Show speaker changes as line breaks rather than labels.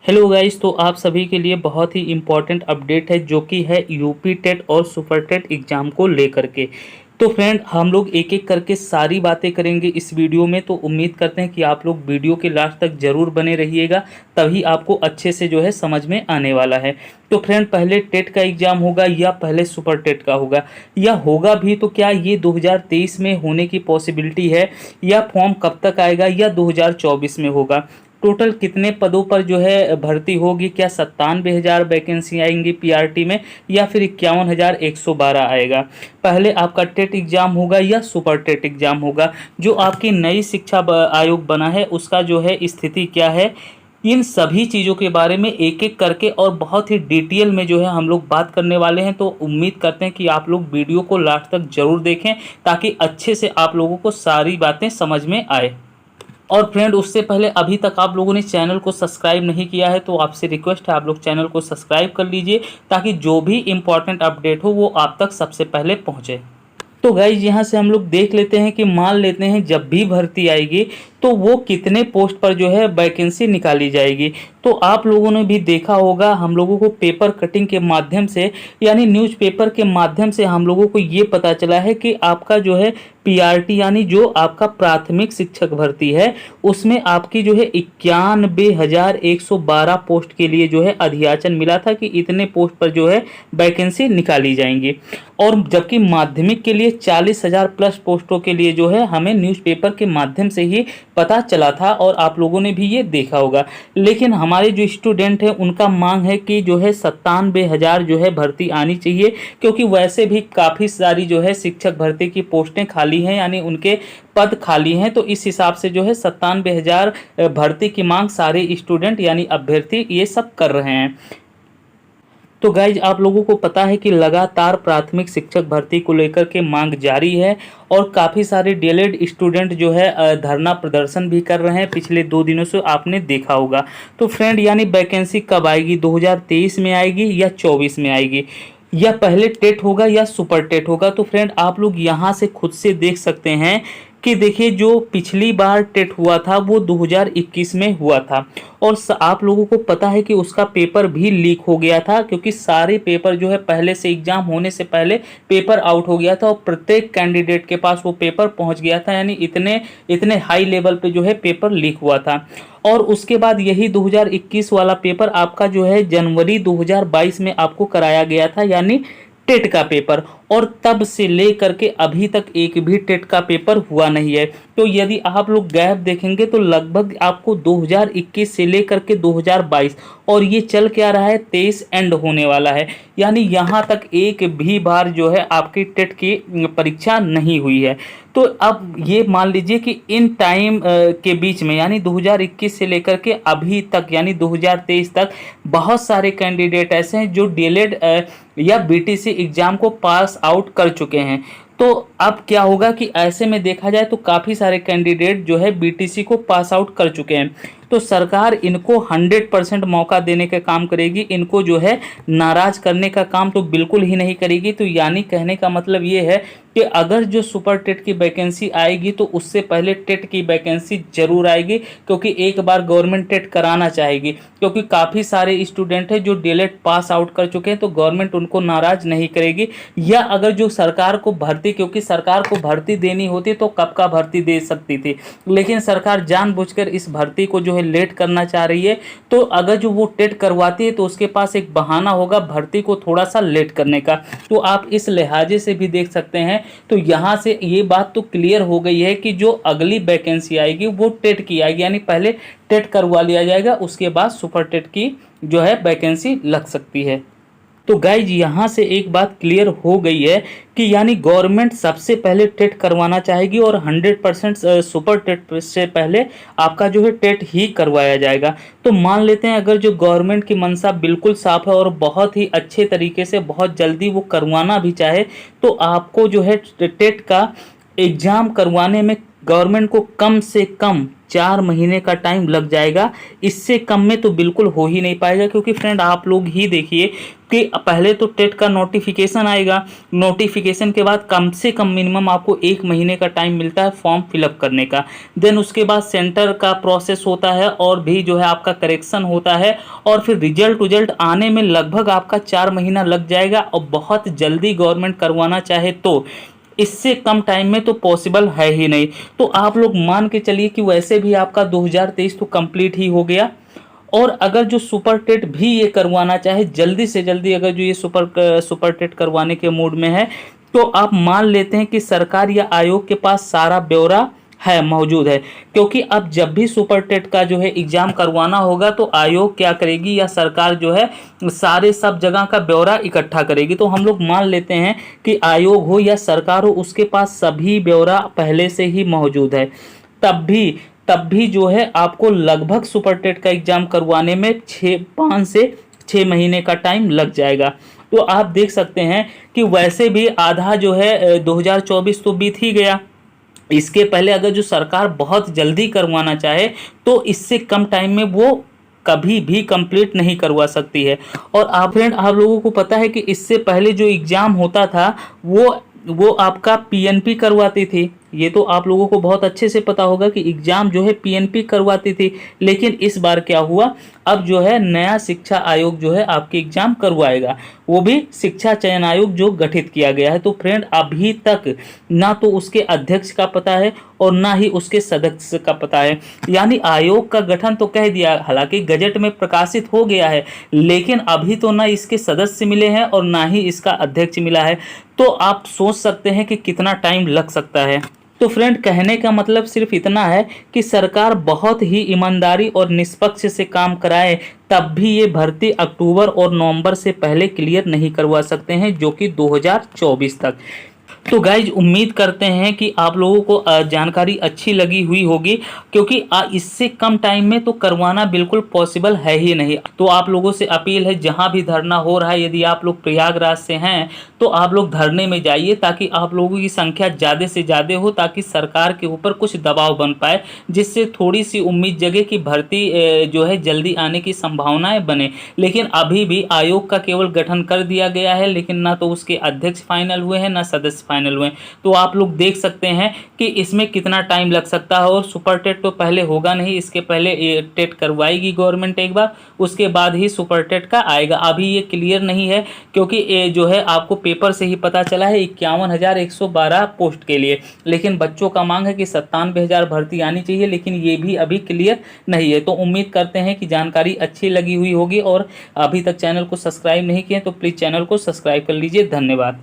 Hello guys, तो आप सभी के लिए बहुत ही इम्पोर्टेंट अपडेट है जो कि है यूपी टेट और सुपर टेट एग्ज़ाम को लेकर के। तो फ्रेंड, हम लोग एक एक करके सारी बातें करेंगे इस वीडियो में। तो उम्मीद करते हैं कि आप लोग वीडियो के लास्ट तक ज़रूर बने रहिएगा, तभी आपको अच्छे से जो है समझ में आने वाला है। तो फ्रेंड, पहले टेट का एग्ज़ाम होगा या पहले सुपर टेट का होगा, या होगा भी तो क्या ये 2023 में होने की पॉसिबिलिटी है, या फॉर्म कब तक आएगा, या 2024 में होगा। टोटल कितने पदों पर जो है भर्ती होगी, क्या 97,000 वैकेंसी आएंगी पीआरटी में, या फिर 51,112 आएगा। पहले आपका टेट एग्जाम होगा या सुपर टेट एग्जाम होगा, जो आपकी नई शिक्षा आयोग बना है उसका जो है स्थिति क्या है, इन सभी चीज़ों के बारे में एक एक करके और बहुत ही डिटेल में जो है हम लोग बात करने वाले हैं। तो उम्मीद करते हैं कि आप लोग वीडियो को लास्ट तक जरूर देखें, ताकि अच्छे से आप लोगों को सारी बातें समझ में आए। और फ्रेंड, उससे पहले अभी तक आप लोगों ने चैनल को सब्सक्राइब नहीं किया है तो आपसे रिक्वेस्ट है आप लोग चैनल को सब्सक्राइब कर लीजिए, ताकि जो भी इम्पोर्टेंट अपडेट हो वो आप तक सबसे पहले पहुंचे। तो गाइज, यहाँ से हम लोग देख लेते हैं कि मान लेते हैं जब भी भर्ती आएगी तो वो कितने पोस्ट पर जो है वैकेंसी निकाली जाएगी। तो आप लोगों ने भी देखा होगा, हम लोगों को पेपर कटिंग के माध्यम से यानी न्यूज़पेपर के माध्यम से हम लोगों को ये पता चला है कि आपका जो है पीआरटी यानी जो आपका प्राथमिक शिक्षक भर्ती है उसमें आपकी जो है 91,112 पोस्ट के लिए जो है अधियाचन मिला था कि इतने पोस्ट पर जो है वैकेंसी निकाली जाएंगी। और जबकि माध्यमिक के लिए 40,000 प्लस पोस्टों के लिए जो है हमें न्यूज़पेपर के माध्यम से ही पता चला था, और आप लोगों ने भी ये देखा होगा। लेकिन हमारे जो स्टूडेंट हैं उनका मांग है कि जो है 97,000 जो है भर्ती आनी चाहिए, क्योंकि वैसे भी काफ़ी सारी जो है शिक्षक भर्ती की पोस्टें खाली हैं, यानी उनके पद खाली हैं। तो इस हिसाब से जो है 97,000 भर्ती की मांग सारे स्टूडेंट यानी अभ्यर्थी ये सब कर रहे हैं। तो गाइज, आप लोगों को पता है कि लगातार प्राथमिक शिक्षक भर्ती को लेकर के मांग जारी है, और काफ़ी सारे डीएलएड स्टूडेंट जो है धरना प्रदर्शन भी कर रहे हैं। पिछले 2 दिनों से आपने देखा होगा। तो फ्रेंड, यानी वैकेंसी कब आएगी, 2023 में आएगी या 24 में आएगी, या पहले टेट होगा या सुपर टेट होगा। तो फ्रेंड, आप लोग यहाँ से खुद से देख सकते हैं कि देखिए, जो पिछली बार टेट हुआ था वो 2021 में हुआ था, और आप लोगों को पता है कि उसका पेपर भी लीक हो गया था, क्योंकि सारे पेपर जो है पहले से एग्जाम होने से पहले पेपर आउट हो गया था, और प्रत्येक कैंडिडेट के पास वो पेपर पहुंच गया था, यानी इतने इतने हाई लेवल पे जो है पेपर लीक हुआ था। और उसके बाद यही 2021 वाला पेपर आपका जो है जनवरी 2022 में आपको कराया गया था, यानी टेट का पेपर। और तब से लेकर के अभी तक एक भी टेट का पेपर हुआ नहीं है। तो यदि आप लोग गैप देखेंगे तो लगभग आपको 2021 से लेकर के 2022, और ये चल क्या रहा है, 23 एंड होने वाला है, यानी यहाँ तक एक भी बार जो है आपकी टेट की परीक्षा नहीं हुई है। तो अब ये मान लीजिए कि इन टाइम के बीच में यानी 2021 से लेकर के अभी तक यानी 2023 तक बहुत सारे कैंडिडेट ऐसे हैं जो डीएलएड या बीटीसी एग्जाम को पास आउट कर चुके हैं। तो अब क्या होगा कि ऐसे में देखा जाए तो काफ़ी सारे कैंडिडेट जो है बीटीसी को पास आउट कर चुके हैं। तो सरकार इनको 100% मौका देने का काम करेगी, इनको जो है नाराज करने का काम तो बिल्कुल ही नहीं करेगी। तो यानी कहने का मतलब ये है कि अगर जो सुपर टेट की वैकेंसी आएगी तो उससे पहले टेट की वैकेंसी जरूर आएगी, क्योंकि एक बार गवर्नमेंट टेट कराना चाहेगी, क्योंकि काफ़ी सारे स्टूडेंट हैं जो डीएलएड पास आउट कर चुके हैं, तो गवर्नमेंट उनको नाराज नहीं करेगी। या अगर जो सरकार को भर्ती, क्योंकि सरकार को भर्ती देनी होती तो कब का भर्ती दे सकती थी, लेकिन सरकार जानबूझकर इस भर्ती को जो है लेट करना चाह रही है। तो अगर जो वो टेट करवाती है तो उसके पास एक बहाना होगा भर्ती को थोड़ा सा लेट करने का। तो आप इस लिहाजे से भी देख सकते हैं। तो यहाँ से ये बात तो क्लियर हो गई है कि जो अगली वैकेंसी आएगी वो टेट की आएगी, यानी पहले टेट करवा लिया जाएगा, उसके बाद सुपर टेट की जो है वैकेंसी लग सकती है। तो गाइज, यहाँ से एक बात क्लियर हो गई है कि यानी गवर्नमेंट सबसे पहले टेट करवाना चाहेगी, और 100% सुपर टेट से पहले आपका जो है टेट ही करवाया जाएगा। तो मान लेते हैं अगर जो गवर्नमेंट की मंशा बिल्कुल साफ है और बहुत ही अच्छे तरीके से बहुत जल्दी वो करवाना भी चाहे, तो आपको जो है टेट का एग्ज़ाम करवाने में गवर्नमेंट को कम से कम 4 महीने का टाइम लग जाएगा। इससे कम में तो बिल्कुल हो ही नहीं पाएगा, क्योंकि फ्रेंड आप लोग ही देखिए कि पहले तो टेट का नोटिफिकेशन आएगा, नोटिफिकेशन के बाद कम से कम मिनिमम आपको 1 महीने का टाइम मिलता है फॉर्म फिलअप करने का। देन उसके बाद सेंटर का प्रोसेस होता है और भी जो है आपका करेक्शन होता है, और फिर रिजल्ट आने में लगभग आपका 4 महीना लग जाएगा। और बहुत जल्दी गवर्नमेंट करवाना चाहे तो इससे कम टाइम में तो पॉसिबल है ही नहीं। तो आप लोग मान के चलिए कि वैसे भी आपका 2023 तो कंप्लीट ही हो गया, और अगर जो सुपर टेट भी ये करवाना चाहे जल्दी से जल्दी, अगर जो ये सुपर टेट करवाने के मूड में है, तो आप मान लेते हैं कि सरकार या आयोग के पास सारा ब्यौरा है, मौजूद है। क्योंकि अब जब भी सुपर टेट का जो है एग्जाम करवाना होगा तो आयोग क्या करेगी या सरकार जो है सारे सब जगह का ब्यौरा इकट्ठा करेगी। तो हम लोग मान लेते हैं कि आयोग हो या सरकार हो, उसके पास सभी ब्यौरा पहले से ही मौजूद है। तब भी जो है आपको लगभग सुपर टेट का एग्जाम करवाने में 5 से 6 महीने का टाइम लग जाएगा। तो आप देख सकते हैं कि वैसे भी आधा जो है 2024 तो बीत ही गया। इसके पहले अगर जो सरकार बहुत जल्दी करवाना चाहे तो इससे कम टाइम में वो कभी भी कंप्लीट नहीं करवा सकती है। और आप फ्रेंड आप लोगों को पता है कि इससे पहले जो एग्ज़ाम होता था वो आपका पीएनपी करवाती थी। ये तो आप लोगों को बहुत अच्छे से पता होगा कि एग्ज़ाम जो है पीएनपी करवाती थी। लेकिन इस बार क्या हुआ, अब जो है नया शिक्षा आयोग जो है आपके एग्ज़ाम करवाएगा, वो भी शिक्षा चयन आयोग जो गठित किया गया है। तो फ्रेंड अभी तक ना तो उसके अध्यक्ष का पता है और ना ही उसके सदस्य का पता है। यानी आयोग का गठन तो कह दिया, हालांकि गजट में प्रकाशित हो गया है, लेकिन अभी तो ना इसके सदस्य मिले हैं और ना ही इसका अध्यक्ष मिला है। तो आप सोच सकते हैं कि कितना टाइम लग सकता है। तो फ्रेंड कहने का मतलब सिर्फ इतना है कि सरकार बहुत ही ईमानदारी और निष्पक्ष से काम कराए, तब भी ये भर्ती अक्टूबर और नवंबर से पहले क्लियर नहीं करवा सकते हैं, जो कि 2024 तक। तो गाइज उम्मीद करते हैं कि आप लोगों को जानकारी अच्छी लगी हुई होगी, क्योंकि इससे कम टाइम में तो करवाना बिल्कुल पॉसिबल है ही नहीं। तो आप लोगों से अपील है, जहां भी धरना हो रहा है, यदि आप लोग प्रयागराज से हैं तो आप लोग धरने में जाइए, ताकि आप लोगों की संख्या ज़्यादा से ज़्यादा हो, ताकि सरकार के ऊपर कुछ दबाव बन पाए, जिससे थोड़ी सी उम्मीद जगे कि भर्ती जो है जल्दी आने की संभावनाएं बने। लेकिन अभी भी आयोग का केवल गठन कर दिया गया है, लेकिन ना तो उसके अध्यक्ष फाइनल हुए हैं ना सदस्य फाइनल हुए। तो आप लोग देख सकते हैं कि इसमें कितना टाइम लग सकता है। और सुपर टेट तो पहले होगा नहीं, इसके पहले ये टेट करवाएगी गवर्नमेंट एक बार, उसके बाद ही सुपर टेट का आएगा। अभी ये क्लियर नहीं है, क्योंकि ये जो है आपको पेपर से ही पता चला है 51,112 पोस्ट के लिए, लेकिन बच्चों का मांग है कि 97,000 भर्ती आनी चाहिए, लेकिन ये भी अभी क्लियर नहीं है। तो उम्मीद करते हैं कि जानकारी अच्छी लगी हुई होगी, और अभी तक चैनल को सब्सक्राइब नहीं किए तो प्लीज़ चैनल को सब्सक्राइब कर लीजिए। धन्यवाद।